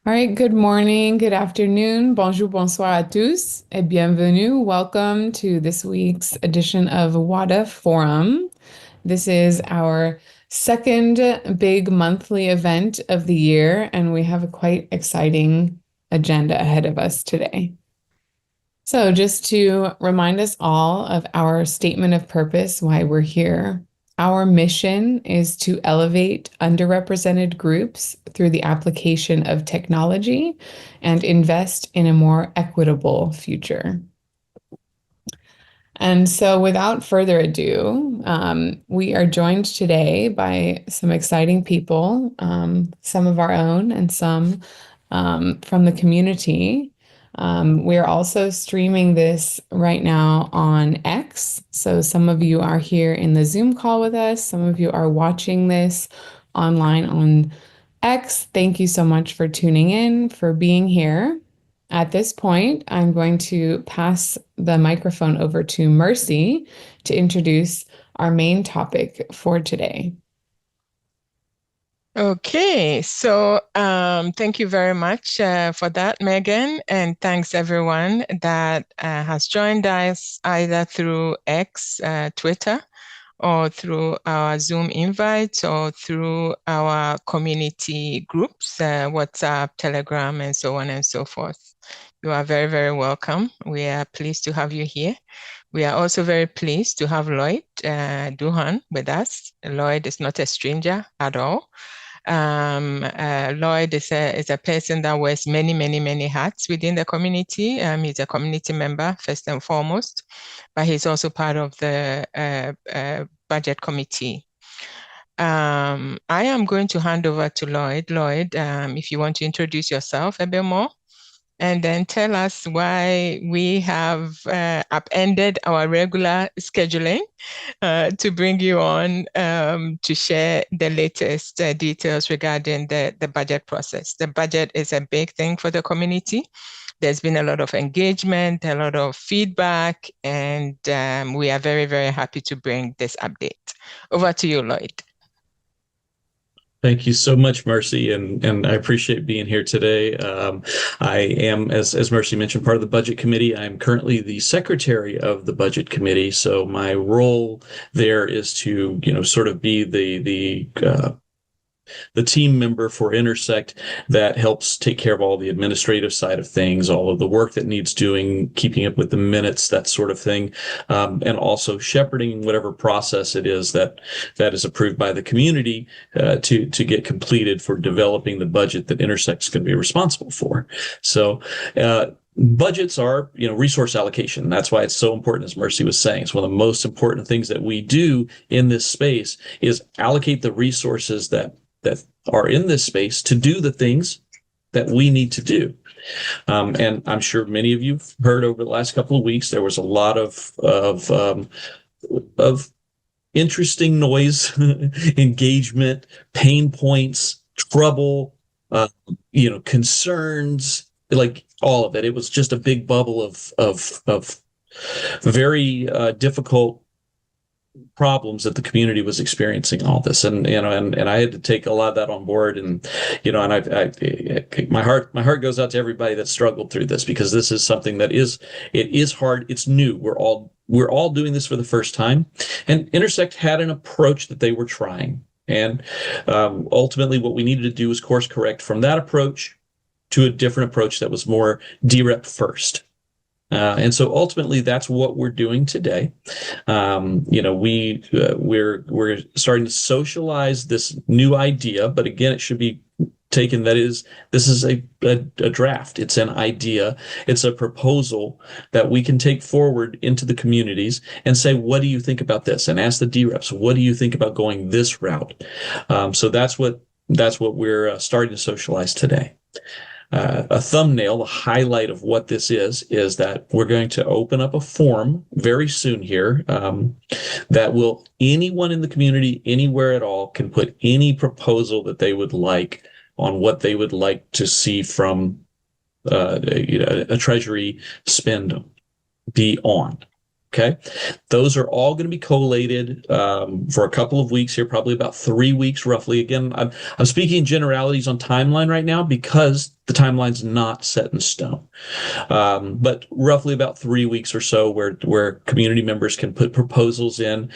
All right, good morning, good afternoon, bonjour, bonsoir à tous, et bienvenue. Welcome to this week's edition of Wada Forum. This is our second big monthly event of the year, and we have a quite exciting agenda ahead of us today. So, just to remind us all of our statement of purpose, why we're here. Our mission is to elevate underrepresented groups through the application of technology and invest in a more equitable future. And so, without further ado, we are joined today by some exciting people, some of our own and some from the community. We are also streaming this right now on X. So, some of you are here in the Zoom call with us, some of you are watching this online on X. Thank you so much for tuning in, for being here. At this point, I'm going to pass the microphone over to Mercy to introduce our main topic for today. Okay, so thank you very much for that, Megan, and thanks everyone that has joined us either through X, Twitter, or through our Zoom invites, or through our community groups, WhatsApp, Telegram, and so on and so forth. You are very, very welcome. We are pleased to have you here. We are also very pleased to have Lloyd Duhan with us. Lloyd is not a stranger at all. Lloyd is a person that wears many hats within the community. He's a community member first and foremost, but he's also part of the budget committee. I am going to hand over to Lloyd. Lloyd, if you want to introduce yourself a bit more, and then tell us why we have upended our regular scheduling to bring you on to share the latest details regarding the budget process. The budget is a big thing for the community. There's been a lot of engagement, a lot of feedback, and we are very, very happy to bring this update. Over to you, Lloyd. Thank you so much, Mercy, and I appreciate being here today. I am, as Mercy mentioned, part of the Budget Committee. I'm currently the secretary of the Budget Committee, so my role there is to, sort of be the team member for Intersect that helps take care of all the administrative side of things, all of the work that needs doing, keeping up with the minutes, that sort of thing, and also shepherding whatever process it is that is approved by the community to get completed for developing the budget that Intersect is going to be responsible for. So budgets are, resource allocation. That's why it's so important, as Mercy was saying. It's one of the most important things that we do in this space is allocate the resources that are in this space to do the things that we need to do. And I'm sure many of you have heard over the last couple of weeks, there was a lot of interesting noise, engagement, pain points, trouble, concerns, like all of it. It was just a big bubble of very difficult problems that the community was experiencing all this, and I had to take a lot of that on board, and my heart goes out to everybody that struggled through this, because this is something that is hard. It's new. We're all doing this for the first time, and Intersect had an approach that they were trying, and ultimately what we needed to do was course correct from that approach to a different approach that was more DREP first. And so ultimately, that's what we're doing today. We're starting to socialize this new idea, but again, it should be taken this is a draft. It's an idea. It's a proposal that we can take forward into the communities and say, what do you think about this? And ask the DREPs, what do you think about going this route? So that's what we're starting to socialize today. A thumbnail, a highlight of what this is that we're going to open up a form very soon here that anyone in the community, anywhere at all, can put any proposal that they would like on what they would like to see from a Treasury spend be on. Okay. Those are all going to be collated for a couple of weeks here, probably about 3 weeks roughly. Again, I'm speaking in generalities on timeline right now because the timeline's not set in stone. But roughly about 3 weeks or so where community members can put proposals in.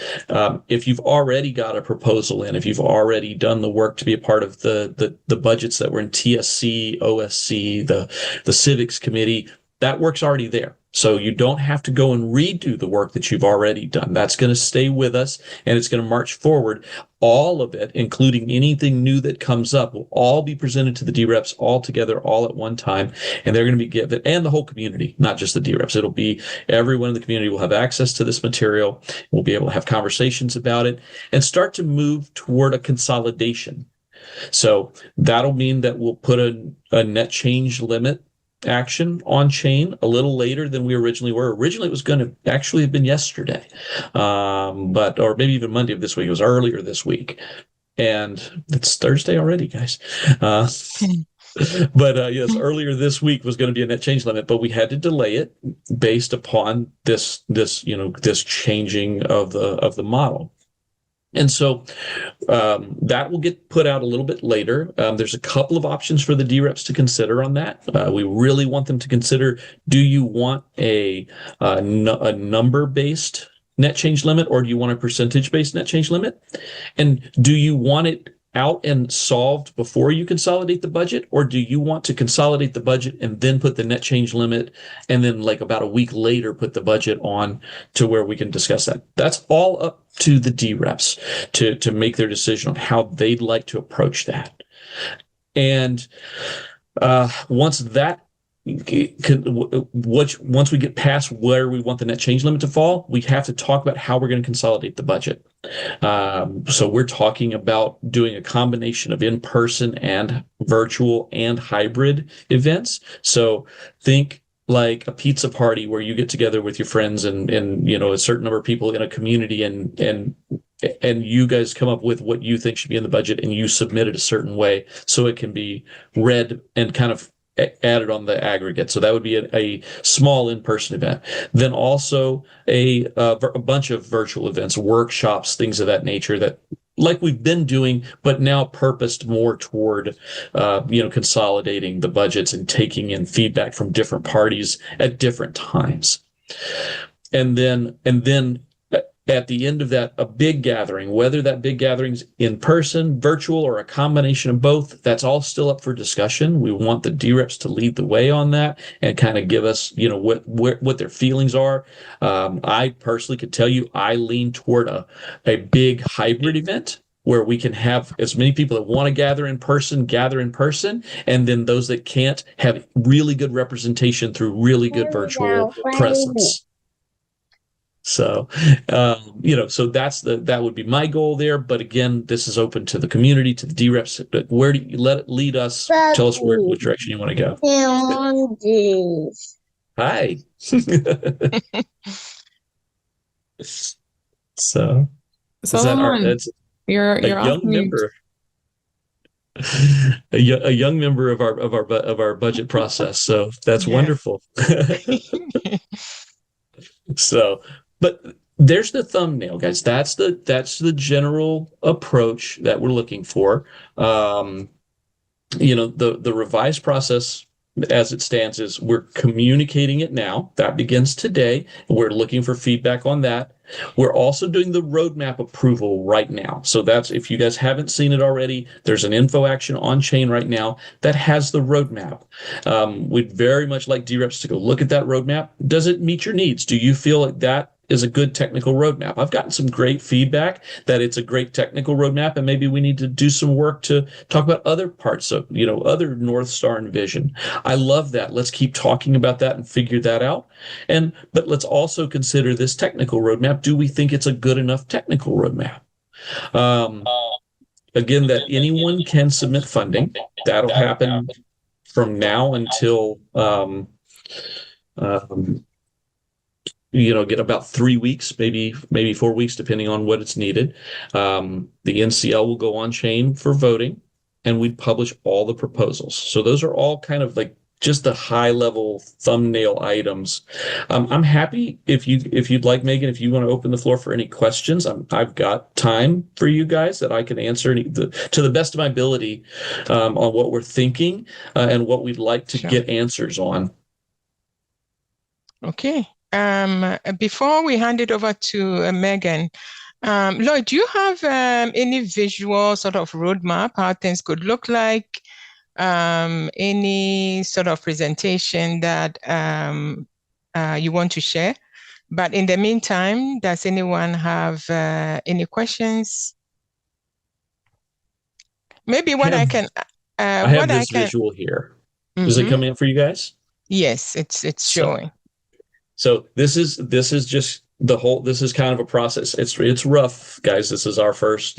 If you've already got a proposal in, if you've already done the work to be a part of the budgets that were in TSC, OSC, the civics committee, that work's already there. So you don't have to go and redo the work that you've already done. That's going to stay with us and it's going to march forward. All of it, including anything new that comes up, will all be presented to the DREPs all together, all at one time. And they're going to be given, and the whole community, not just the DREPs. It'll be everyone in the community will have access to this material. We'll be able to have conversations about it and start to move toward a consolidation. So that'll mean that we'll put a net change limit action on chain a little later than we originally were. Originally, it was going to actually have been yesterday, or maybe even Monday of this week. It was earlier this week, and it's Thursday already, guys. But yes, earlier this week was going to be a net change limit, but we had to delay it based upon this changing of the model. And so that will get put out a little bit later. There's a couple of options for the DREPs to consider on that. We really want them to consider, do you want a number-based net change limit, or do you want a percentage-based net change limit? And do you want it out and solved before you consolidate the budget, or do you want to consolidate the budget and then put the net change limit and then like about a week later put the budget on to where we can discuss that? That's all up to the DREPs to make their decision on how they'd like to approach that. And once we get past where we want the net change limit to fall, we have to talk about how we're going to consolidate the budget. So we're talking about doing a combination of in-person and virtual and hybrid events. So think like a pizza party where you get together with your friends and a certain number of people in a community and you guys come up with what you think should be in the budget and you submit it a certain way so it can be read and kind of added on the aggregate. So that would be a small in-person event. Then also a bunch of virtual events, workshops, things of that nature that like we've been doing, but now purposed more toward, consolidating the budgets and taking in feedback from different parties at different times. And then at the end of that, a big gathering, whether that big gathering's in person, virtual, or a combination of both, that's all still up for discussion. We want the DREPs to lead the way on that and kind of give us, what their feelings are. I personally could tell you, I lean toward a big hybrid event where we can have as many people that want to gather in person, and then those that can't have really good representation through really good virtual presence. So, so that would be my goal there. But again, this is open to the community, to the DREPs. Where do you let it lead us? Tell us what direction you want to go. Hi. So that's you're a young member. A young member of our budget process. So that's wonderful. So. But there's the thumbnail, guys. That's the general approach that we're looking for. The revised process as it stands is we're communicating it now. That begins today. We're looking for feedback on that. We're also doing the roadmap approval right now. So that's, if you guys haven't seen it already, there's an info action on chain right now that has the roadmap. We'd very much like DREPs to go look at that roadmap. Does it meet your needs? Do you feel like that is a good technical roadmap? I've gotten some great feedback that it's a great technical roadmap, and maybe we need to do some work to talk about other parts of, other North Star and vision. I love that. Let's keep talking about that and figure that out. But let's also consider this technical roadmap. Do we think it's a good enough technical roadmap? Again, that anyone can submit funding. That'll happen from now until get about 3 weeks, maybe 4 weeks, depending on what it's needed. The NCL will go on chain for voting, and we'd publish all the proposals. So those are all kind of like just the high level thumbnail items. I'm happy if you'd like, Megan, if you want to open the floor for any questions. I've got time for you guys that I can answer to the best of my ability on what we're thinking and what we'd like to get answers on. Okay. Before we hand it over to Megan, Lloyd, do you have any visual sort of roadmap how things could look like? Any sort of presentation that you want to share? But in the meantime, does anyone have any questions? Maybe what I can. I have this visual here. Is it coming up for you guys? Yes, it's showing. So this is just the whole. This is kind of a process. It's rough, guys. This is our first,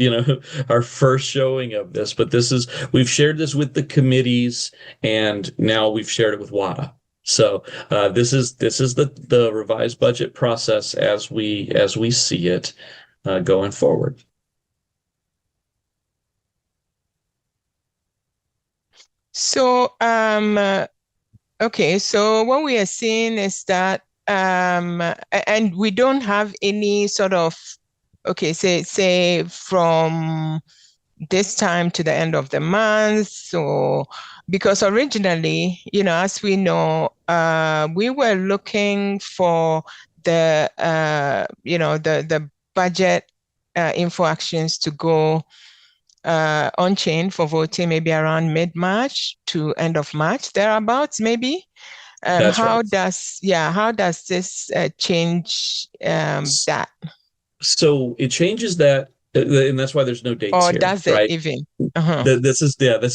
our first showing of this. But we've shared this with the committees, and now we've shared it with WADA. So this is the revised budget process as we see it going forward. So okay, so what we are seeing is that and we don't have any sort of say from this time to the end of the month, so because originally, as we know, we were looking for the the budget info actions to go on chain for voting maybe around mid-March to end of March, thereabouts maybe. How does this change that? So it changes that, and that's why there's no dates or here, does right? It even? This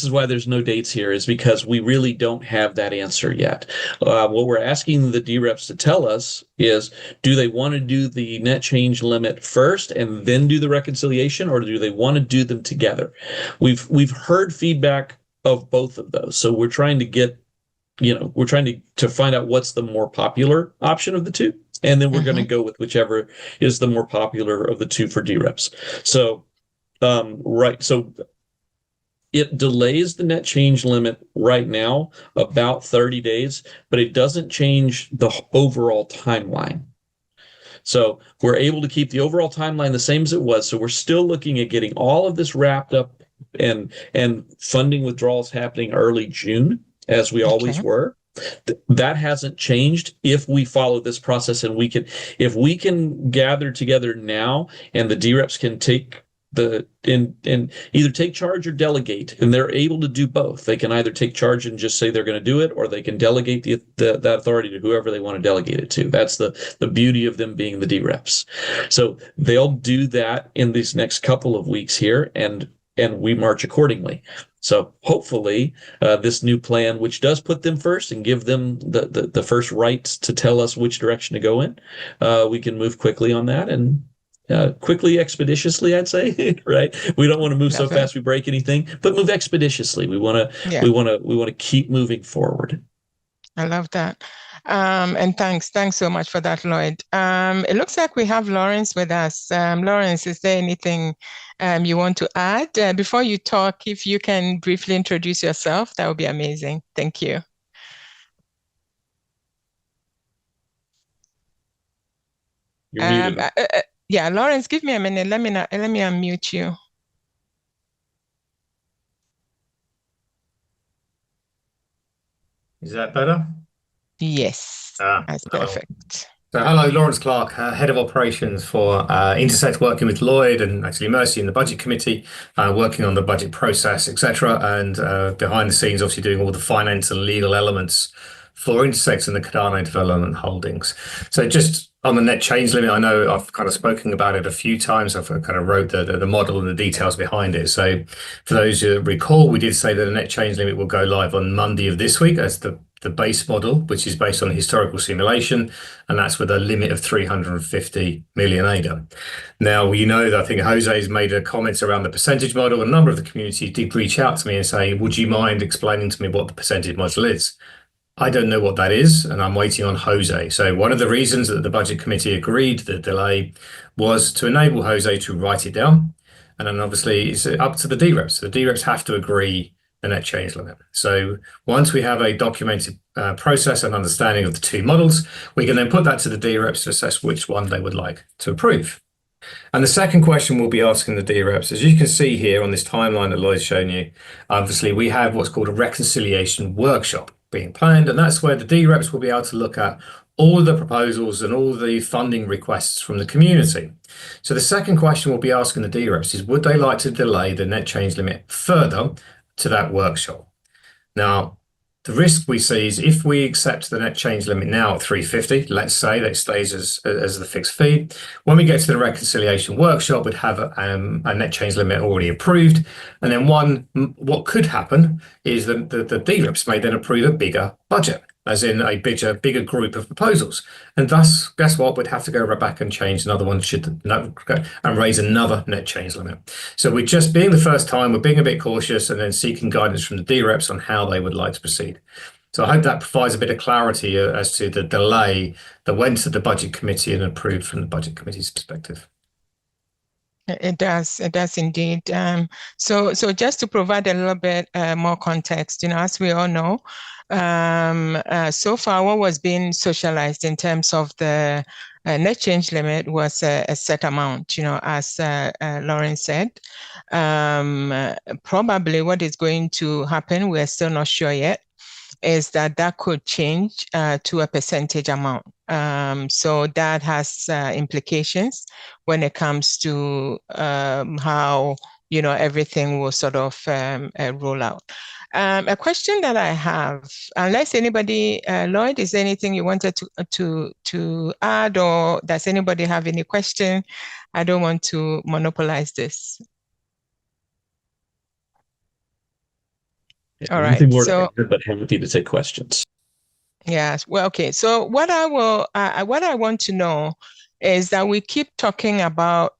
is why there's no dates here, is because we really don't have that answer yet. What we're asking the DREPs to tell us is, do they want to do the net change limit first and then do the reconciliation, or do they want to do them together? We've heard feedback of both of those, so we're trying to get, we're trying to find out what's the more popular option of the two, and then we're going to go with whichever is the more popular of the two for DREPs. So, so it delays the net change limit right now about 30 days, but it doesn't change the overall timeline. So we're able to keep the overall timeline the same as it was. So we're still looking at getting all of this wrapped up and funding withdrawals happening early June, as we always were. That hasn't changed if we follow this process, and if we can gather together now, and the DREPs can take and either take charge or delegate, and they're able to do both. They can either take charge and just say they're going to do it, or they can delegate that authority to whoever they want to delegate it to. That's the beauty of them being the DREPs. So they'll do that in these next couple of weeks here, and we march accordingly. So hopefully this new plan, which does put them first and give them the first rights to tell us which direction to go in, we can move quickly on that, and quickly, expeditiously, I'd say, right? We don't want to move so fast we break anything, but move expeditiously. We want to keep moving forward. I love that. And thanks so much for that, Lloyd. It looks like we have Lawrence with us. Lawrence, is there anything you want to add? Before you talk, if you can briefly introduce yourself, that would be amazing. Thank you. You're muted. Yeah, Lawrence, give me a minute. Let me unmute you. Is that better? Yes, that's perfect. So hello, Lawrence Clark, Head of Operations for Intersect, working with Lloyd and actually Mercy in the Budget Committee, working on the budget process, etc. And behind the scenes, obviously doing all the finance and legal elements for Intersect and the Cardano Development Holdings. So just on the net change limit, I know I've kind of spoken about it a few times. I've kind of wrote the model and the details behind it. So for those who recall, we did say that the net change limit will go live on Monday of this week as the base model, which is based on historical simulation, and that's with a limit of 350 million ADA. Now, you know that I think Jose's made a comments around the percentage model. A number of the community did reach out to me and say, would you mind explaining to me what the percentage model is? I don't know what that is, and I'm waiting on Jose. So one of the reasons that the Budget Committee agreed the delay was to enable Jose to write it down. And then obviously it's up to the DREPs. The DREPs have to agree the net change limit. So once we have a documented process and understanding of the two models, we can then put that to the DREPs to assess which one they would like to approve. And the second question we'll be asking the DREPs, as you can see here on this timeline that Lloyd's shown you, obviously we have what's called a reconciliation workshop being planned, and that's where the DREPs will be able to look at all of the proposals and all the funding requests from the community. So the second question we'll be asking the DREPs is, would they like to delay the net change limit further to that workshop? Now, the risk we see is if we accept the net change limit now at 350, let's say that stays as the fixed fee. When we get to the reconciliation workshop, we'd have a net change limit already approved. And then what could happen is that the DREPs may then approve a bigger budget, as in a bigger group of proposals. And thus, guess what? We'd have to go right back and change another one and raise another net change limit. So we're just being the first time, we're being a bit cautious and then seeking guidance from the DREPs on how they would like to proceed. So I hope that provides a bit of clarity as to the delay that went to the budget committee and approved from the budget committee's perspective. It does indeed. So just to provide a little bit more context, as we all know, so far what was being socialized in terms of the net change limit was a set amount, as Lauren said. Probably what is going to happen, we're still not sure yet, is that could change to a percentage amount. So that has implications when it comes to how everything will sort of roll out. A question that I have, unless anybody, Lloyd, is there anything you wanted to add, or does anybody have any question? I don't want to monopolize this. All right. So, but happy to take questions. Yes. Well, okay. So what I want to know is that we keep talking about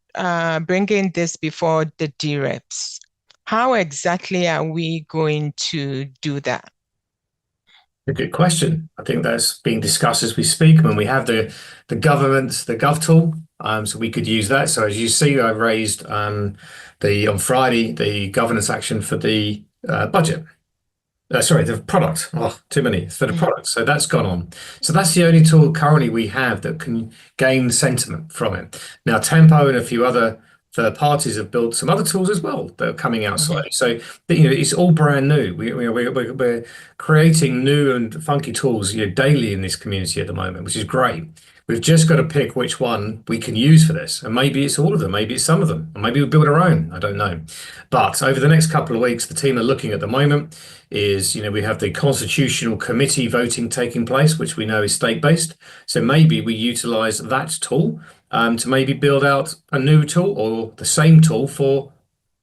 bringing this before the DREPs. How exactly are we going to do that? A good question. I think that's being discussed as we speak. When we have the government, the Gov tool, so we could use that. So as you see, I raised on Friday the governance action for the budget. Sorry, the product. Oh, too many for the product. So that's gone on. So that's the only tool currently we have that can gain sentiment from it. Now, Tempo and a few other third parties have built some other tools as well that are coming out slowly. So it's all brand new. We're creating new and funky tools daily in this community at the moment, which is great. We've just got to pick which one we can use for this. And maybe it's all of them, maybe it's some of them, or maybe we'll build our own. I don't know. But over the next couple of weeks, the team are looking at the moment is, we have the constitutional committee voting taking place, which we know is state-based. So maybe we utilize that tool to maybe build out a new tool or the same tool for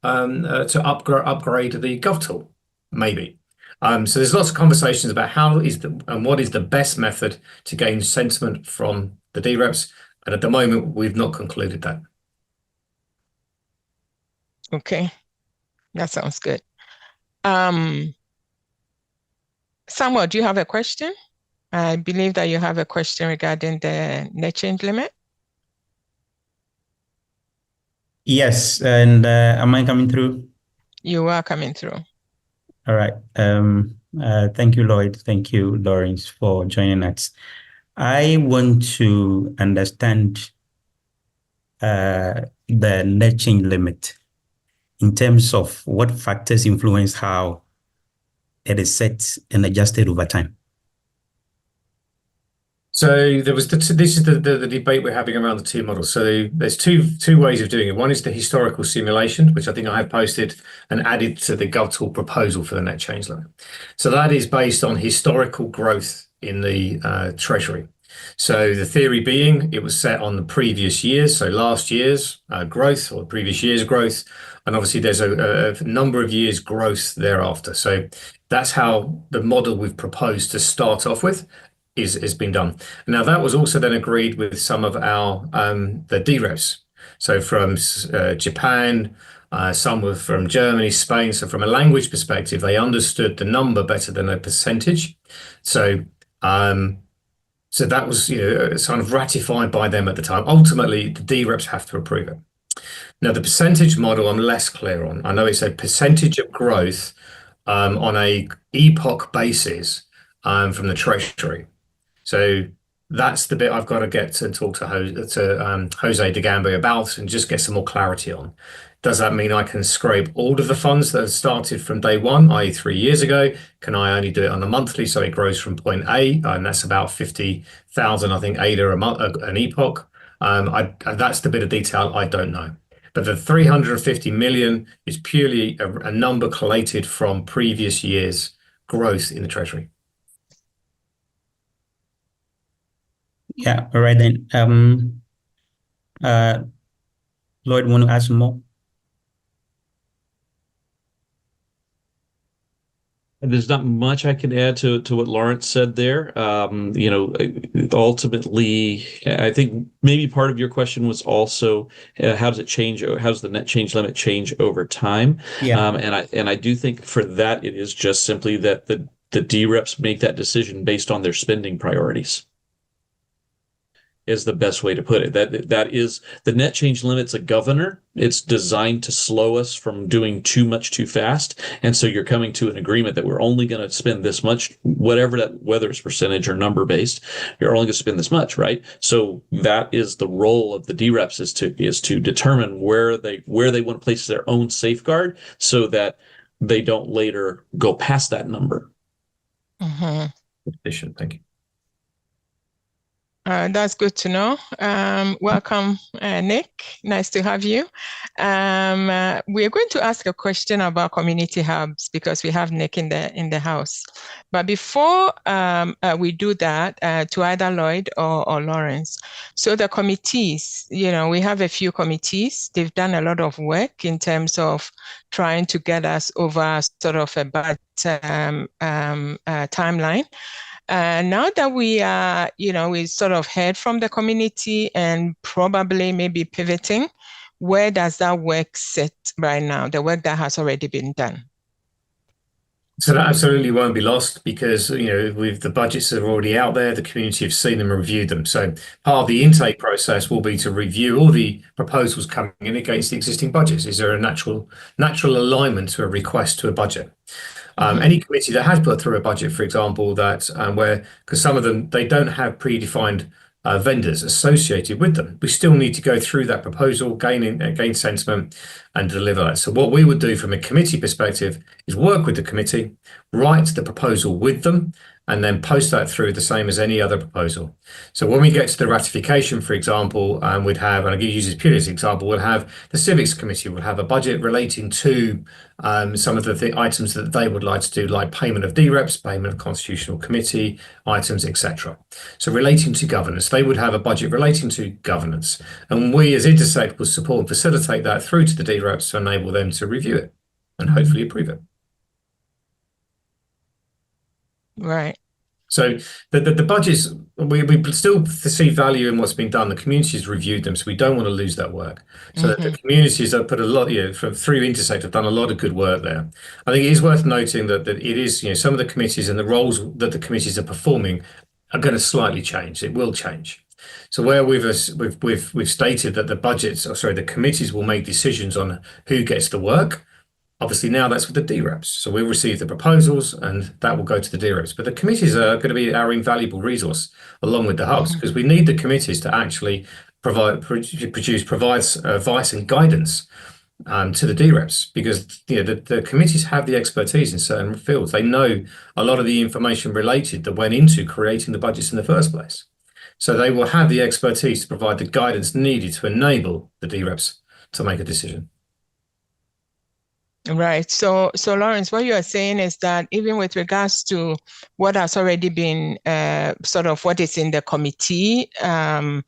to upgrade the Gov tool, maybe. So there's lots of conversations about what is the best method to gain sentiment from the DREPs, and at the moment we've not concluded that. Okay, that sounds good. Samuel, do you have a question? I believe that you have a question regarding the net change limit. Yes, and am I coming through? You are coming through. All right. Thank you, Lloyd. Thank you, Lawrence, for joining us. I want to understand the net change limit in terms of what factors influence how it is set and adjusted over time. So there was this is the debate we're having around the two models. So there's two ways of doing it. One is the historical simulation, which I think I have posted and added to the GovTool proposal for the net change limit. So that is based on historical growth in the Treasury. So the theory being it was set on the previous years, so last year's growth or previous year's growth, and obviously there's a number of years growth thereafter. So that's how the model we've proposed to start off with is being done. Now that was also then agreed with some of our the DREPs. So from Japan, some were from Germany, Spain. So from a language perspective, they understood the number better than a percentage. So so that was sort of ratified by them at the time. Ultimately, the DREPs have to approve it. Now the percentage model I'm less clear on. I know it's a percentage of growth on a epoch basis from the Treasury. So that's the bit I've got to get to talk to Jose de Gambo about and just get some more clarity on. Does that mean I can scrape all of the funds that have started from day one, i.e. 3 years ago? Can I only do it on a monthly so it grows from point A? And that's about 50,000, I think, ADA a month, an epoch. That's the bit of detail I don't know. But the 350 million is purely a number collated from previous years' growth in the Treasury. Yeah, all right then. Lloyd, want to add some more? There's not much I can add to what Lawrence said there. Ultimately, I think maybe part of your question was also how does it change? How does the net change limit change over time? Yeah. And I do think for that it is just simply that the DREPs make that decision based on their spending priorities. Is the best way to put it. That is the net change limit's a governor. It's designed to slow us from doing too much too fast. And so you're coming to an agreement that we're only going to spend this much, whatever that, whether it's percentage or number based, you're only going to spend this much, right? So that is the role of the DREPs is to determine where they want to place their own safeguard so that they don't later go past that number. Efficient, thank you. That's good to know. Welcome, Nick. Nice to have you. We're going to ask a question about community hubs because we have Nick in the house. But before we do that, to either Lloyd or Lawrence, so the committees, we have a few committees. They've done a lot of work in terms of trying to get us over sort of a bad timeline. Now that we are, we sort of heard from the community and probably maybe pivoting, where does that work sit right now, the work that has already been done? So that absolutely won't be lost because, with the budgets that are already out there, the community have seen them and reviewed them. So part of the intake process will be to review all the proposals coming in against the existing budgets. Is there a natural alignment to a request to a budget? Any committee that has put through a budget, for example, because some of them, they don't have predefined vendors associated with them. We still need to go through that proposal, gain sentiment and deliver that. So what we would do from a committee perspective is work with the committee, write the proposal with them, and then post that through the same as any other proposal. So when we get to the ratification, for example, we'd have, and I'll use this purely as an example, we'll have the civics committee will have a budget relating to some of the items that they would like to do, like payment of DREPs, payment of constitutional committee items, etc. So relating to governance, they would have a budget relating to governance. And we as Intersect will support and facilitate that through to the DREPs to enable them to review it and hopefully approve it. Right. So the budgets, we still see value in what's been done. The community's reviewed them, so we don't want to lose that work. So that the communities have put a lot, through Intersect have done a lot of good work there. I think it is worth noting that it is, some of the committees and the roles that the committees are performing are going to slightly change. It will change. So where we've stated that the committees will make decisions on who gets the work. Obviously, now that's with the DREPs. So we'll receive the proposals and that will go to the DREPs. But the committees are going to be our invaluable resource along with the hubs because we need the committees to actually provide advice and guidance to the DREPs because the committees have the expertise in certain fields. They know a lot of the information related that went into creating the budgets in the first place. So they will have the expertise to provide the guidance needed to enable the DREPs to make a decision. Right. So Lawrence, what you are saying is that even with regards to what has already been sort of what is in the committee lines,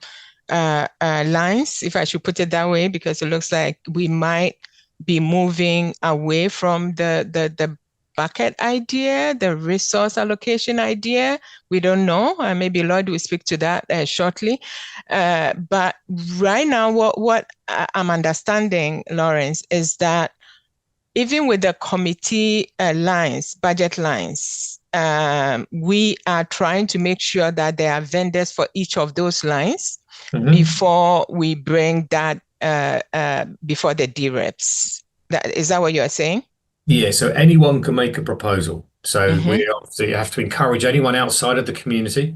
if I should put it that way, because it looks like we might be moving away from the bucket idea, the resource allocation idea. We don't know. Maybe Lloyd will speak to that shortly. But right now, what I'm understanding, Lawrence, is that even with the committee lines, budget lines, we are trying to make sure that there are vendors for each of those lines before we bring that before the DREPs. Is that what you are saying? Yeah, so anyone can make a proposal. So Mm-hmm. we obviously have to encourage anyone outside of the community,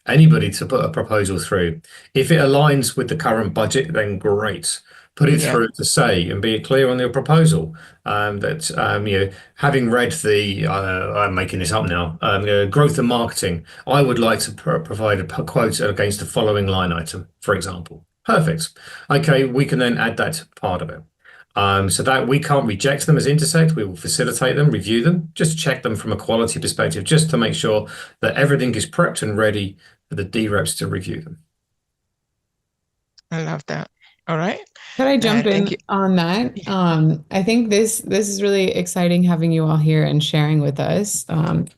anybody to put a proposal through. If it aligns with the current budget, then great. Put it Yeah. through to say and be clear on your proposal. That having read the, I'm making this up now, growth and marketing, I would like to provide a quote against the following line item, for example. Perfect. Okay, we can then add that part of it. So that we can't reject them as Intersect. We will facilitate them, review them, just check them from a quality perspective, just to make sure that everything is prepped and ready for the D-reps to review them. I love that. All right. Could I jump Thank in you. on that? I think this is really exciting having you all here and sharing with us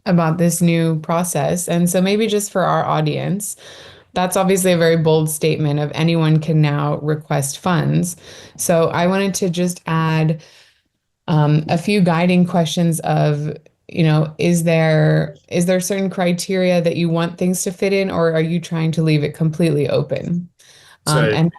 about this new process. And so maybe just for our audience, that's obviously a very bold statement of anyone can now request funds. So I wanted to just add a few guiding questions of, is there certain criteria that you want things to fit in, or are you trying to leave it completely open? So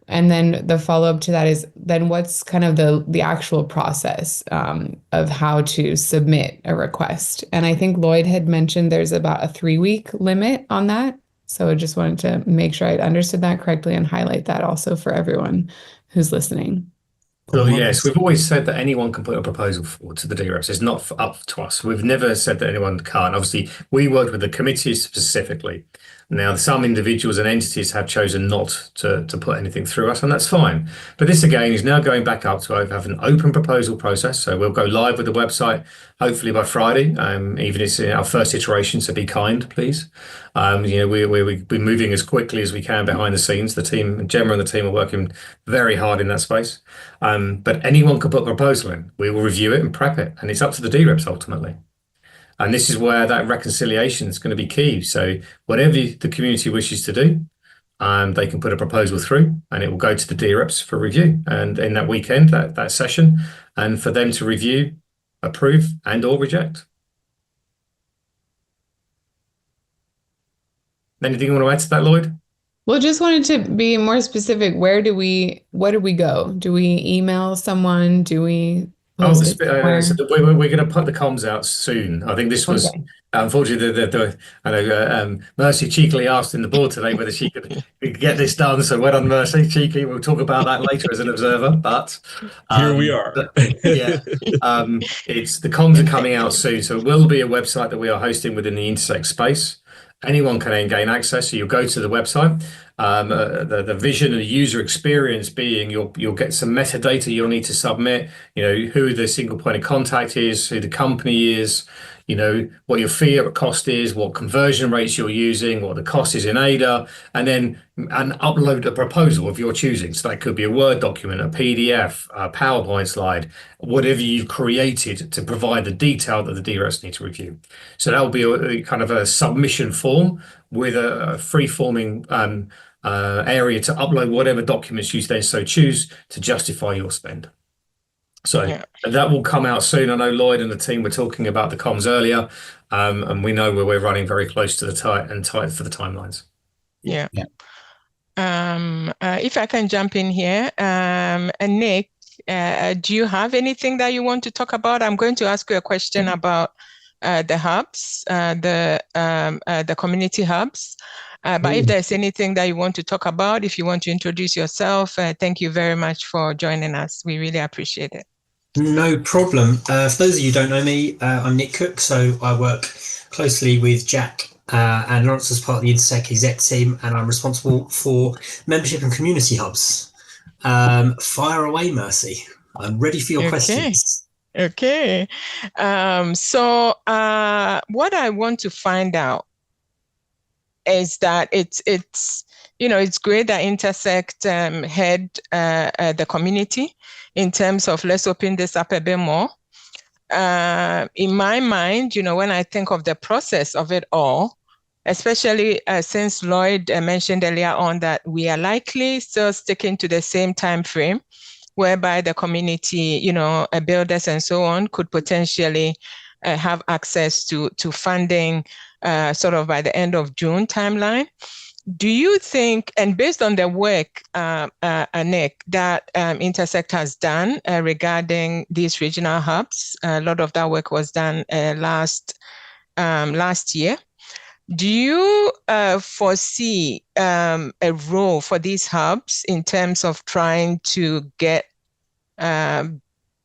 And then the follow-up to that is then what's kind of the actual process of how to submit a request. And I think Lloyd had mentioned there's about a 3-week limit on that. So I just wanted to make sure I understood that correctly and highlight that also for everyone who's listening. Well, yes, we've always said that anyone can put a proposal forward to the D-reps. It's not up to us. We've never said that anyone can't. Obviously, we worked with the committees specifically. Now, some individuals and entities have chosen not to put anything through us, and that's fine. But this again is now going back up to have an open proposal process. So we'll go live with the website hopefully by Friday. Even it's our first iteration, so be kind, please. We're moving as quickly as we can behind the scenes. The team, Gemma and the team, are working very hard in that space. But anyone can put a proposal in. We will review it and prep it, and it's up to the D-reps ultimately. And this is where that reconciliation is going to be key. So whatever the community wishes to do, they can put a proposal through, and it will go to the D-reps for review. And in that weekend, that session, and for them to review, approve, and or reject. Anything you want to add to that, Lloyd? Well, just wanted to be more specific. What do we go? Do we email someone? Do we post it somewhere? So we're going to put the comms out soon. I think this was, Okay. unfortunately, I know Mercy cheekily asked in the board today whether she could get this done. So well done, Mercy. Cheeky. We'll talk about that later as an observer. But Here we are. it's the comms are coming out soon. So it will be a website that we are hosting within the Intersect space. Anyone can then gain access. So you'll go to the website. The vision and the user experience being you'll get some metadata you'll need to submit, who the single point of contact is, who the company is, what your fee cost is, what conversion rates you're using, what the cost is in ADA, and upload a proposal of your choosing. So that could be a Word document, a PDF, a PowerPoint slide, whatever you've created to provide the detail that the DRS need to review. So that will be a kind of a submission form with a free-forming area to upload whatever documents you then so choose to justify your spend. So that will come out soon. I know Lloyd and the team were talking about the comms earlier, and we know where we're running very close to the tight for the timelines. Yeah. If I can jump in here, and Nick, do you have anything that you want to talk about? I'm going to ask you a question about the hubs, the community hubs. But if there's anything that you want to talk about, if you want to introduce yourself, thank you very much for joining us. We really appreciate it. No problem. For those of you who don't know me, I'm Nick Cook. So I work closely with Jack and Lawrence as part of the Intersect exec team, and I'm responsible for membership and community hubs. Fire away, Mercy. I'm ready for your questions. Okay. So what I want to find out is that it's great that Intersect head the community in terms of let's open this up a bit more. In my mind, when I think of the process of it all, especially since Lloyd mentioned earlier on that we are likely still sticking to the same time frame, whereby the community, builders and so on could potentially have access to funding sort of by the end of June timeline. do you think, and based on the work, Nick, that Intersect has done regarding these regional hubs, a lot of that work was done last year. Do you foresee a role for these hubs in terms of trying to get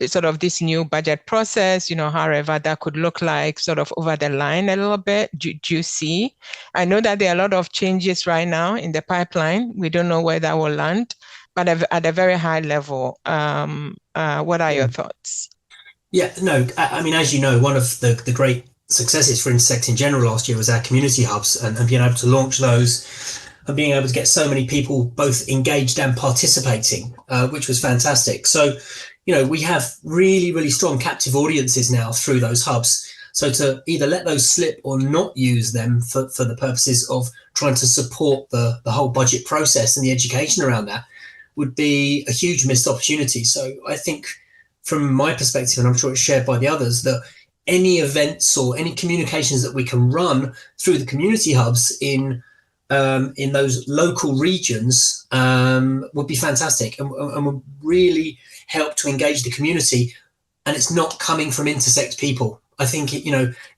sort of this new budget process, however that could look like, sort of over the line a little bit? Do you see? I know that there are a lot of changes right now in the pipeline. We don't know where that will land, but at a very high level, what are your thoughts? Yeah, no, I mean, as you know, one of the great successes for Intersect in general last year was our community hubs and being able to launch those and being able to get so many people both engaged and participating, which was fantastic. So, we have really, really strong captive audiences now through those hubs. So to either let those slip or not use them for the purposes of trying to support the whole budget process and the education around that would be a huge missed opportunity. So I think from my perspective, and I'm sure it's shared by the others, that any events or any communications that we can run through the community hubs in those local regions would be fantastic and would really help to engage the community. And it's not coming from Intersect people. I think,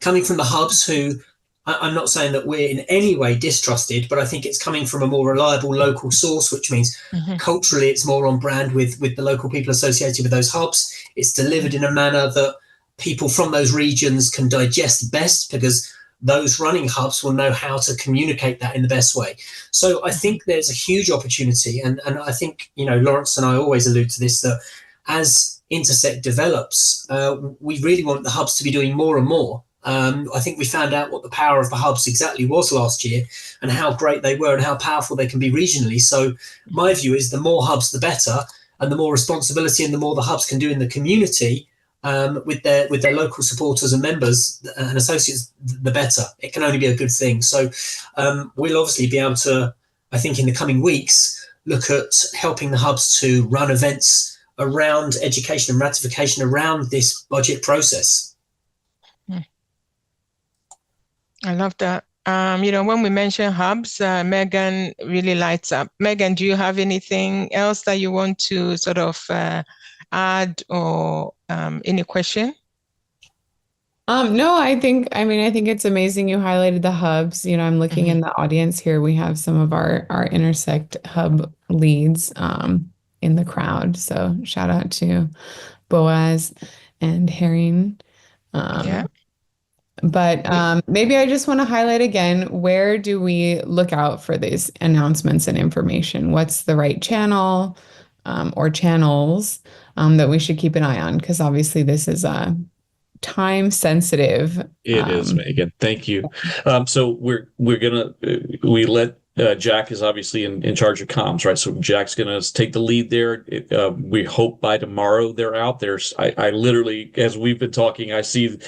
coming from the hubs who, I'm not saying that we're in any way distrusted, but I think it's coming from a more reliable local source, which means culturally it's more on brand with the local people associated with those hubs. It's delivered in a manner that people from those regions can digest best, because those running hubs will know how to communicate that in the best way. So I think there's a huge opportunity. And I think, Lawrence and I always allude to this, that as Intersect develops, we really want the hubs to be doing more and more. I think we found out what the power of the hubs exactly was last year and how great they were and how powerful they can be regionally. So my view is the more hubs, the better, and the more responsibility and the more the hubs can do in the community with their local supporters and members and associates, the better. It can only be a good thing. So we'll obviously be able to, I think in the coming weeks, look at helping the hubs to run events around education and ratification around this budget process. I love that. When we mention hubs, Megan really lights up. Megan, do you have anything else that you want to sort of add or any question? No, I think it's amazing you highlighted the hubs. I'm looking in the audience here. We have some of our Intersect hub leads in the crowd. So shout out to Boaz and Herring. But maybe I just want to highlight again, where do we look out for these announcements and information? What's the right channel or channels that we should keep an eye on? Because obviously this is time sensitive. It is, Megan. Thank you. So we let Jack is obviously in charge of comms, right? So Jack's going to take the lead there. We hope by tomorrow they're out there. I literally, as we've been talking, I see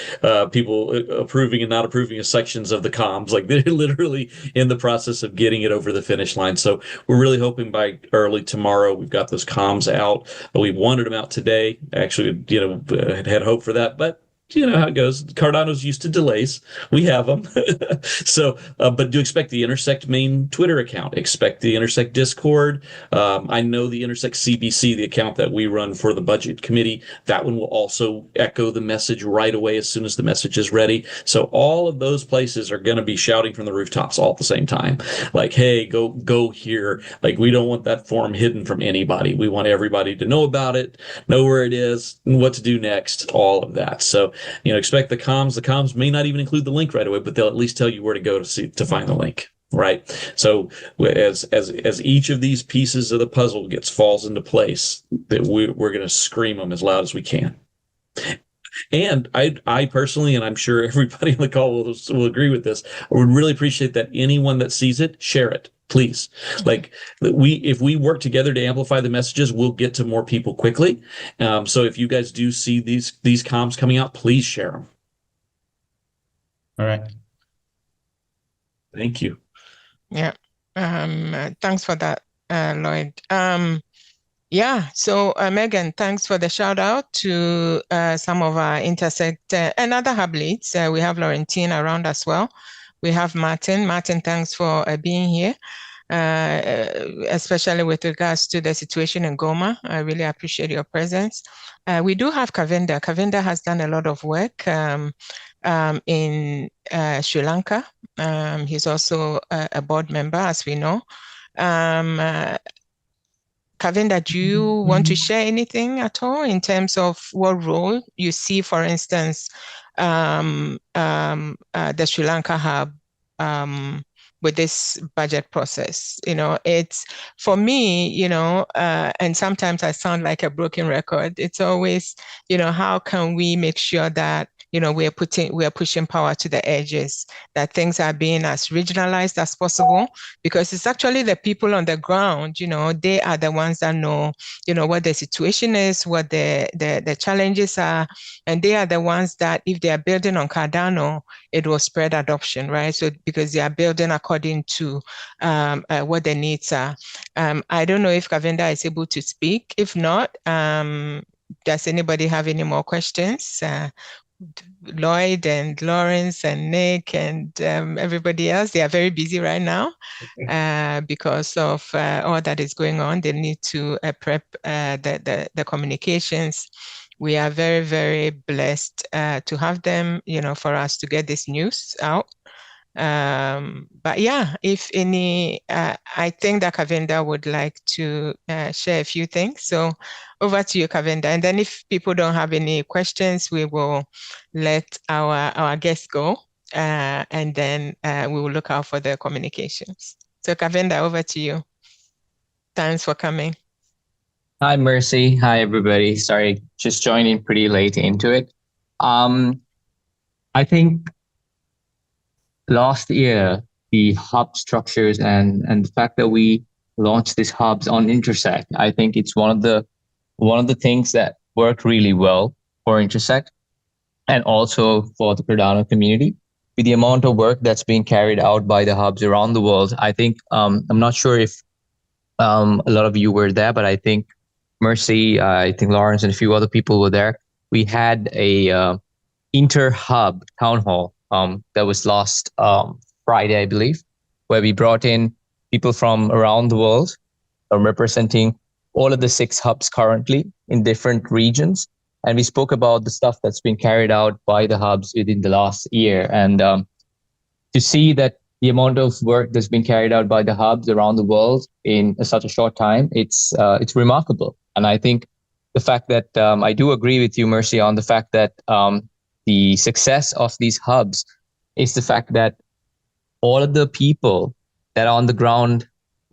people approving and not approving of sections of the comms. Like they're literally in the process of getting it over the finish line. So we're really hoping by early tomorrow we've got those comms out. We wanted them out today. Actually, had hope for that, but you know how it goes. Cardano's used to delays. We have them. So, but do expect the Intersect main Twitter account. Expect the Intersect Discord. I know the Intersect CBC, the account that we run for the budget committee, that one will also echo the message right away as soon as the message is ready. So all of those places are going to be shouting from the rooftops all at the same time. Like, hey, go here. Like, we don't want that form hidden from anybody. We want everybody to know about it, know where it is, and what to do next, all of that. So, expect the comms. The comms may not even include the link right away, but they'll at least tell you where to go to find the link, right? So as each of these pieces of the puzzle falls into place, that we're going to scream them as loud as we can. And I personally, and I'm sure everybody on the call will agree with this, I would really appreciate that anyone that sees it, share it. Please. Like if we work together to amplify the messages, we'll get to more people quickly. So if you guys do see these comms coming out, please share them. All right. Thank you. Yeah. Thanks for that, Lloyd. So Megan, thanks for the shout out to some of our Intersect and other hub leads. We have Laurentine around as well. We have Martin. Martin, thanks for being here. especially with regards to the situation in Goma. I really appreciate your presence. We do have Kavinda. Kavinda has done a lot of work in Sri Lanka. He's also a board member, as we know. Kavinda, do you want to share anything at all in terms of what role you see, for instance, the Sri Lanka hub with this budget process? It's for me, and sometimes I sound like a broken record. It's always, how can we make sure that we are pushing power to the edges, that things are being as regionalized as possible, because it's actually the people on the ground, they are the ones that know, what the situation is, what the challenges are, and they are the ones that if they are building on Cardano, it will spread adoption, right? So because they are building according to what the needs are. I don't know if Kavinda is able to speak. If not, does anybody have any more questions? Lloyd and Lawrence and Nick and everybody else, they are very busy right now because of all that is going on. They need to prep the communications. We are very, very blessed to have them, for us to get this news out. But yeah, if any, I think that Kavinda would like to share a few things. So over to you, Kavinda. And then if people don't have any questions, we will let our guests go, and then we will look out for the communications. So Kavinda, over to you. Thanks for coming. Hi, Mercy. Hi, everybody. Sorry, just joining pretty late into it. I think last year, the hub structures and the fact that we launched these hubs on Intersect, I think it's one of the things that worked really well for Intersect and also for the Cardano community. With the amount of work that's being carried out by the hubs around the world, I think I'm not sure if a lot of you were there, but I think Mercy, I think Lawrence and a few other people were there. We had a inter-hub town hall that was last Friday, I believe, where we brought in people from around the world representing all of the 6 hubs currently in different regions. And we spoke about the stuff that's been carried out by the hubs within the last year. And to see that the amount of work that's been carried out by the hubs around the world in such a short time, it's remarkable. And I think the fact that I do agree with you, Mercy, on the fact that the success of these hubs is the fact that all of the people that are on the ground,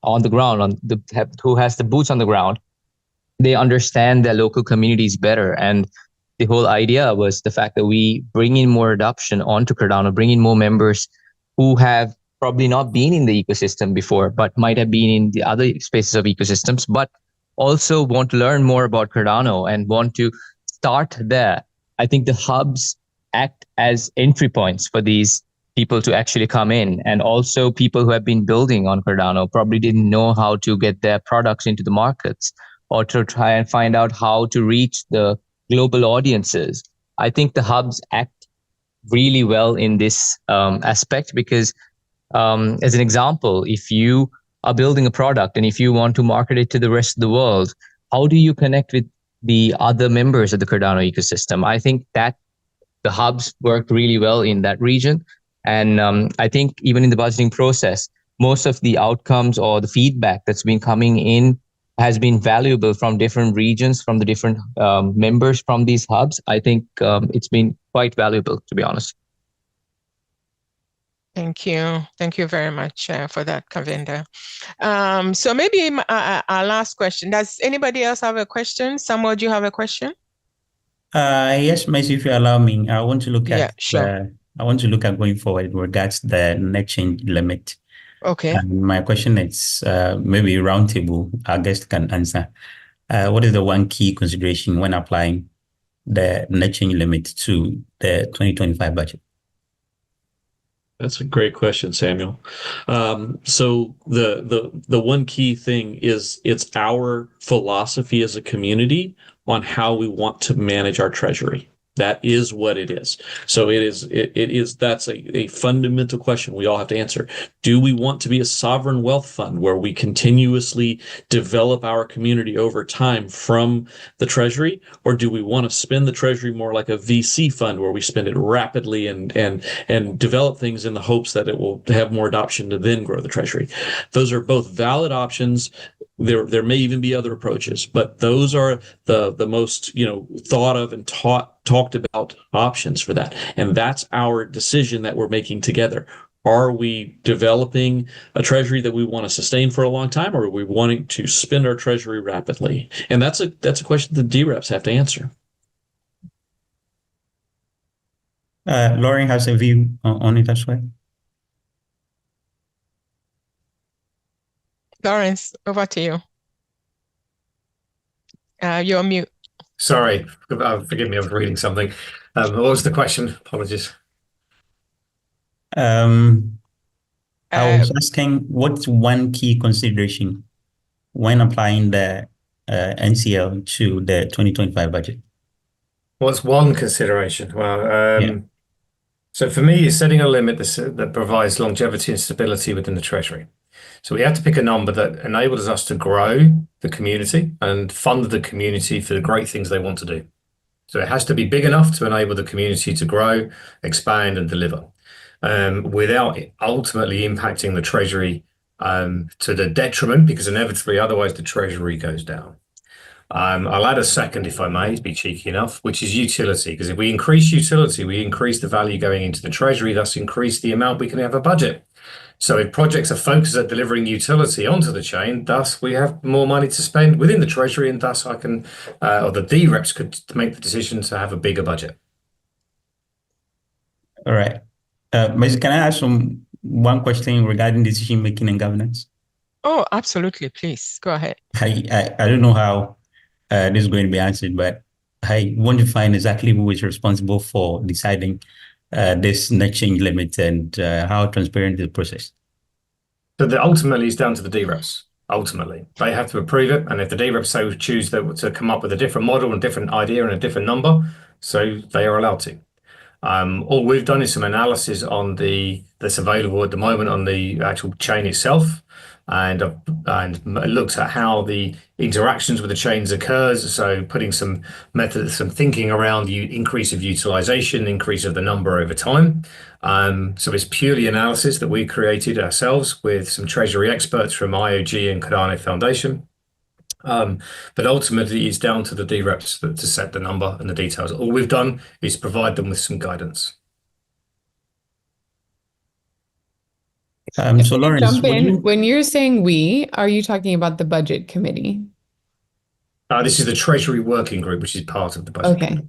who has the boots on the ground, they understand their local communities better. And the whole idea was the fact that we bring in more adoption onto Cardano, bring in more members who have probably not been in the ecosystem before, but might have been in the other spaces of ecosystems, but also want to learn more about Cardano and want to start there. I think the hubs act as entry points for these people to actually come in. And also people who have been building on Cardano probably didn't know how to get their products into the markets or to try and find out how to reach the global audiences. I think the hubs act really well in this aspect because, as an example, if you are building a product and if you want to market it to the rest of the world, how do you connect with the other members of the Cardano ecosystem? I think that the hubs worked really well in that region. And I think even in the budgeting process, most of the outcomes or the feedback that's been coming in has been valuable from different regions, from the different members from these hubs. I think it's been quite valuable, to be honest. Thank you. Thank you very much for that, Kavinda. So maybe our last question. Does anybody else have a question? Samuel, do you have a question? Yes, Messi, if you allow me, I want to look at sure. I want to look at going forward in regards to the net change limit. Okay. And my question is maybe roundtable, our guest can answer. What is the one key consideration when applying the net change limit to the 2025 budget? That's a great question, Samuel. So the one key thing is it's our philosophy as a community on how we want to manage our treasury. That is what it is. So that's a fundamental question we all have to answer. Do we want to be a sovereign wealth fund where we continuously develop our community over time from the treasury, or do we want to spend the treasury more like a VC fund where we spend it rapidly and develop things in the hopes that it will have more adoption to then grow the treasury? Those are both valid options. There may even be other approaches, but those are the most thought of and talked about options for that. And that's our decision that we're making together. Are we developing a treasury that we want to sustain for a long time, or are we wanting to spend our treasury rapidly? And that's a question the DREPs have to answer. Lauren has a view on it as well. Lawrence, over to you. You're on mute. Sorry, forgive me, I was reading something. What was the question? Apologies. I was asking, what's one key consideration when applying the NCL to the 2025 budget? What's one consideration? Well, Yeah. so for me, it's setting a limit that provides longevity and stability within the Treasury. So we have to pick a number that enables us to grow the community and fund the community for the great things they want to do. So it has to be big enough to enable the community to grow, expand, and deliver, without ultimately impacting the Treasury to the detriment, because inevitably otherwise the Treasury goes down. I'll add a second, if I may, to be cheeky enough, which is utility. Because if we increase utility, we increase the value going into the Treasury, thus increase the amount we can have a budget. So if projects are focused at delivering utility onto the chain, thus we have more money to spend within the Treasury, and thus I can, or the DREPs could make the decision to have a bigger budget. All right. Ms. Can I ask one question regarding decision making and governance? Oh, absolutely. Please go ahead. I don't know how this is going to be answered, but I want to find exactly who is responsible for deciding this net change limit and how transparent is the process. So that ultimately is down to the DREPs. Ultimately, they have to approve it, and if the DREPs so choose to come up with a different model and different idea and a different number, so they are allowed to. All we've done is some analysis on that's available at the moment on the actual chain itself, and looked at how the interactions with the chains occurs. So putting some methods, some thinking around the increase of utilization, increase of the number over time. So it's purely analysis that we created ourselves with some Treasury experts from IOG and Cardano Foundation. But ultimately, it's down to the DREPs to set the number and the details. All we've done is provide them with some guidance. So Lawrence, jump in. When you're saying we, are you talking about the budget committee? This is the Treasury Working Group, which is part of the budget. Okay. Committee.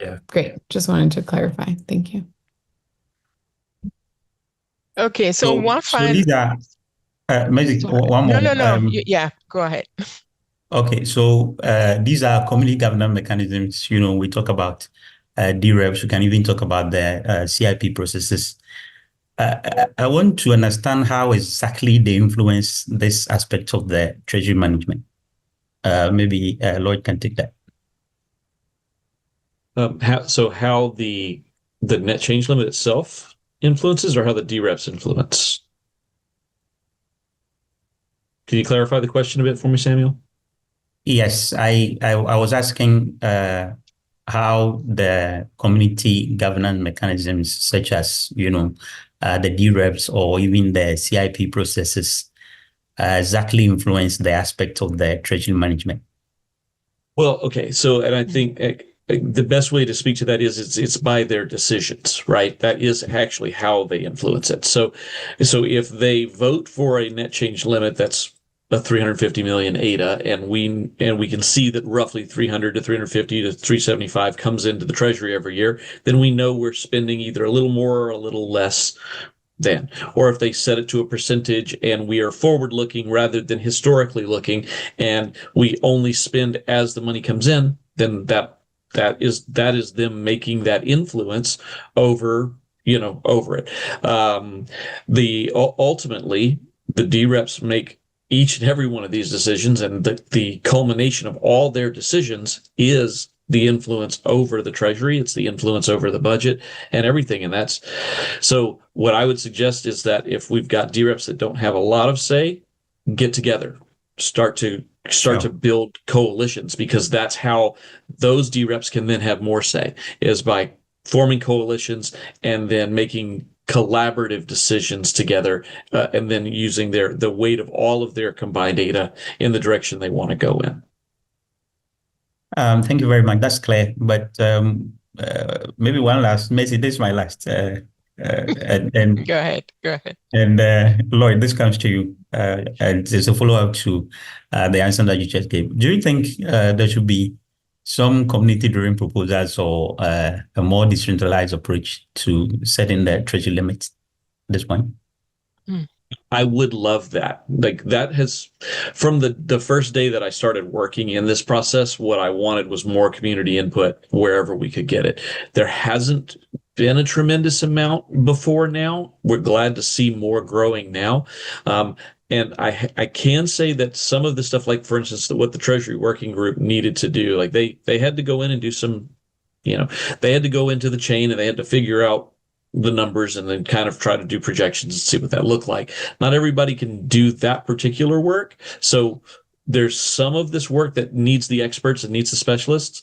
Yeah. Great. Just wanted to clarify. Thank you. Okay. So one final. These are maybe one more. No. Yeah. Go ahead. Okay. So these are community governance mechanisms. We talk about DREPs. We can even talk about the CIP processes. I want to understand how exactly they influence this aspect of the treasury management. Maybe Lloyd can take that. How the net change limit itself influences, or how the DREPs influence? Can you clarify the question a bit for me, Samuel? Yes, I was asking how the community governance mechanisms, such as the DREPs or even the CIP processes, exactly influence the aspect of the treasury management. Well, okay. So, and I think the best way to speak to that is it's by their decisions, right? That is actually how they influence it. So if they vote for a net change limit that's a 350 million ADA, and we can see that roughly 300 to 350 to 375 comes into the treasury every year, then we know we're spending either a little more or a little less than. Or if they set it to a percentage and we are forward looking rather than historically looking, and we only spend as the money comes in, then that is them making that influence over it. Ultimately the DREPs make each and every one of these decisions, and the culmination of all their decisions is the influence over the treasury. It's the influence over the budget and everything. And that's so what I would suggest is that if we've got DREPs that don't have a lot of say, get together, start to build coalitions, because that's how those DREPs can then have more say, is by forming coalitions and then making collaborative decisions together, and then using the weight of all of their combined data in the direction they want to go in. Thank you very much. That's clear. But maybe one last, Messi, this is my last. And Go ahead. And Lloyd, this comes to you, and there's a follow-up to the answer that you just gave. Do you think there should be some community-driven proposals or a more decentralized approach to setting the treasury limits at this point? I would love that. Like, that has, from the first day that I started working in this process, what I wanted was more community input wherever we could get it. There hasn't been a tremendous amount before now. We're glad to see more growing now. And I can say that some of the stuff, like for instance, what the Treasury Working Group needed to do, like they had to go in and do some, they had to go into the chain and they had to figure out the numbers and then kind of try to do projections and see what that looked like. Not everybody can do that particular work. So there's some of this work that needs the experts and needs the specialists.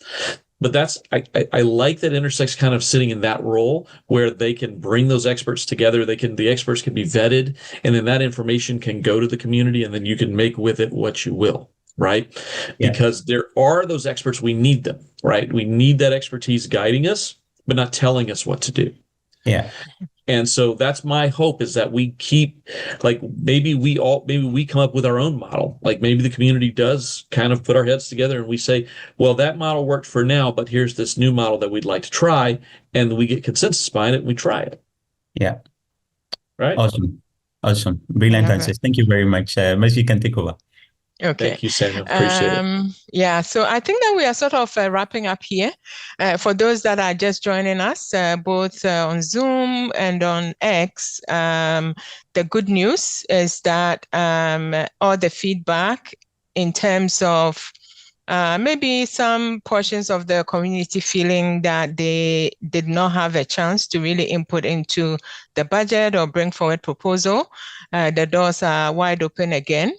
But I like that Intersec's kind of sitting in that role where they can bring those experts together. The experts can be vetted, and then that information can go to the community, and then you can make with it what you will, right? Yeah. Because there are those experts, we need them, right? We need that expertise guiding us, but not telling us what to do. Yeah. And so that's my hope, is that we keep, like, maybe we come up with our own model. Like, maybe the community does kind of put our heads together and we say, well, that model worked for now, but here's this new model that we'd like to try. And we get consensus behind it and we try it. Yeah. Right. Awesome. Brilliant answers. Thank you very much. Mercy, you can take over. Okay. Thank you, Samuel. Appreciate it. Yeah, so I think that we are sort of wrapping up here. For those that are just joining us, both on Zoom and on X, the good news is that all the feedback in terms of maybe some portions of the community feeling that they did not have a chance to really input into the budget or bring forward proposal, the doors are wide open again.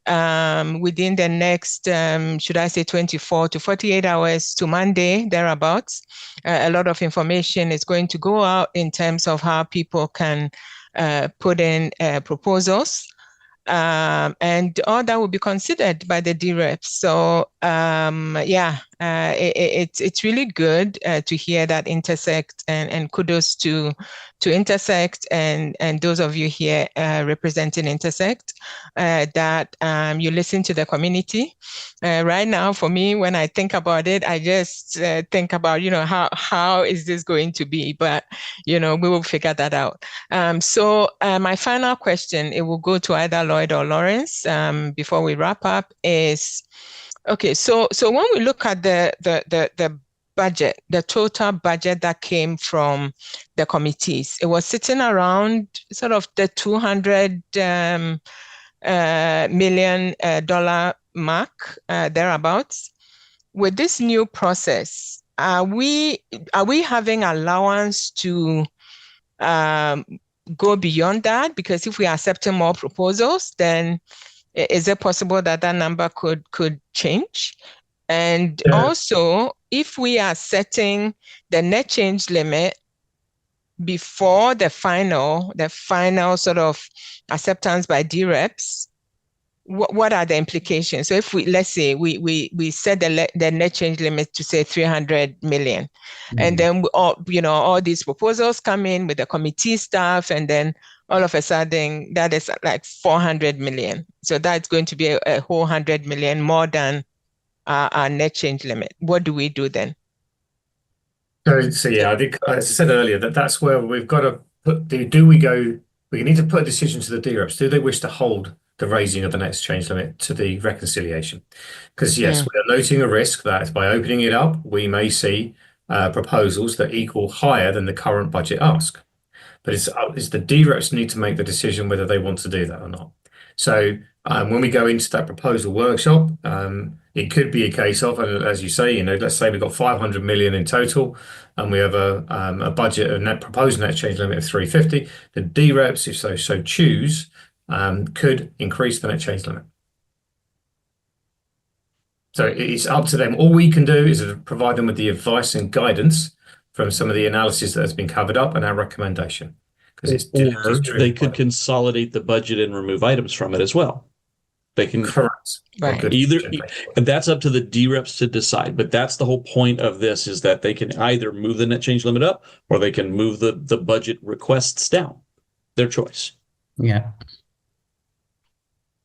Within the next, should I say 24 to 48 hours to Monday, thereabouts, a lot of information is going to go out in terms of how people can put in proposals. And all that will be considered by the DREPs. So it's really good to hear that Intersect, and kudos to Intersect and those of you here representing Intersect, that you listen to the community. Right now, for me, when I think about it, I just think about, how is this going to be? But, we will figure that out. So my final question, it will go to either Lloyd or Lawrence before we wrap up, is, okay, so when we look at the budget, the total budget that came from the committees, it was sitting around sort of the $200 million mark, thereabouts. With this new process, are we having allowance to go beyond that? Because if we are accepting more proposals, then is it possible that number could change? And also, if we are setting the net change limit before the final sort of acceptance by DREPs, what are the implications? So if let's say we set the net change limit to say 300 million, and then all these proposals come in with the committee staff, and then all of a sudden that is like 400 million. So that's going to be a whole 100 million more than our net change limit. What do we do then? So yeah, I think, as I said earlier, that's where we've got to put we need to put a decision to the DREPs. Do they wish to hold the raising of the net change limit to the reconciliation? Because yes, we are noting a risk that by opening it up, we may see proposals that equal higher than the current budget ask. But it's the DREPs need to make the decision whether they want to do that or not. So When we go into that proposal workshop, it could be a case of, and as you say, let's say we've got 500 million in total, and we have a budget, proposed net change limit of 350. The DREPs, if so choose, could increase the net change limit. So it's up to them. All we can do is provide them with the advice and guidance from some of the analysis that has been covered up and our recommendation. Because it's or they could consolidate the budget and remove items from it as well. They can correct. Right. Either, and that's up to the DREPs to decide. But that's the whole point of this, is that they can either move the net change limit up, or they can move the budget requests down. Their choice. Yeah.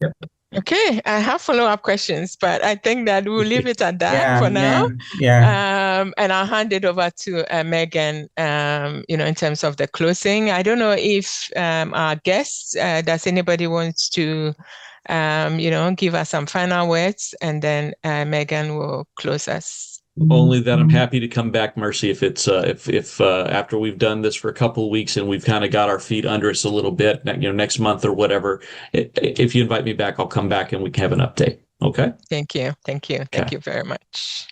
Yep. Okay, I have follow-up questions, but I think that we'll leave it at that for now. Yeah. And I'll hand it over to Megan, in terms of the closing. I don't know if our guests, does anybody wants to, give us some final words, and then Megan will close us. Only that I'm happy to come back, Mercy, if it's if after we've done this for a couple of weeks and we've kind of got our feet under us a little bit, next month or whatever. If you invite me back, I'll come back and we can have an update. Okay. Thank you you very much.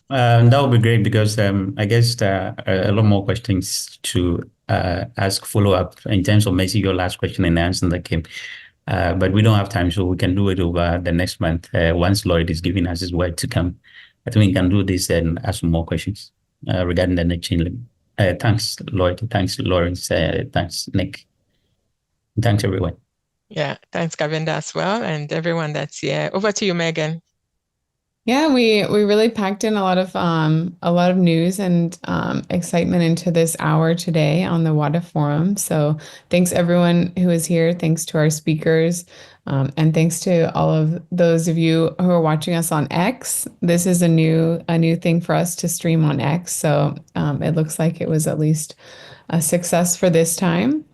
That would be great, because I guess there are a lot more questions to ask follow up in terms of maybe your last question and answer that came. But we don't have time, so we can do it over the next month once Lloyd is giving us his word to come. I think we can do this and ask some more questions regarding the net change limit. Thanks, Lloyd. Thanks, Lawrence. Thanks, Nick. Thanks, everyone. Yeah, thanks, Govinda, as well, and everyone that's here. Over to you, Megan. Yeah, we really packed in a lot of news and excitement into this hour today on the Wada Forum. So thanks everyone who is here. Thanks to our speakers, and thanks to all of those of you who are watching us on X. This is a new thing for us to stream on X. So it looks like it was at least a success for this time.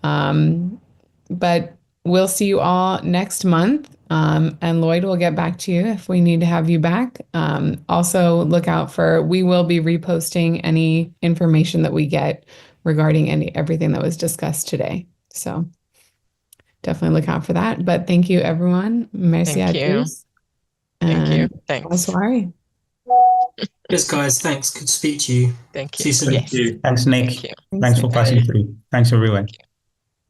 But we'll see you all next month. And Lloyd will get back to you if we need to have you back. Also look out we will be reposting any information that we get regarding everything that was discussed today. So definitely look out for that. But thank you, everyone. Merci à tous. Thank you. Thanks. Bonsoir. Yes, guys. Thanks. Good to speak to you. Thank you. See you soon. Thanks, Nick. Thank you. Thanks for passing through. Thanks, everyone. Thank you.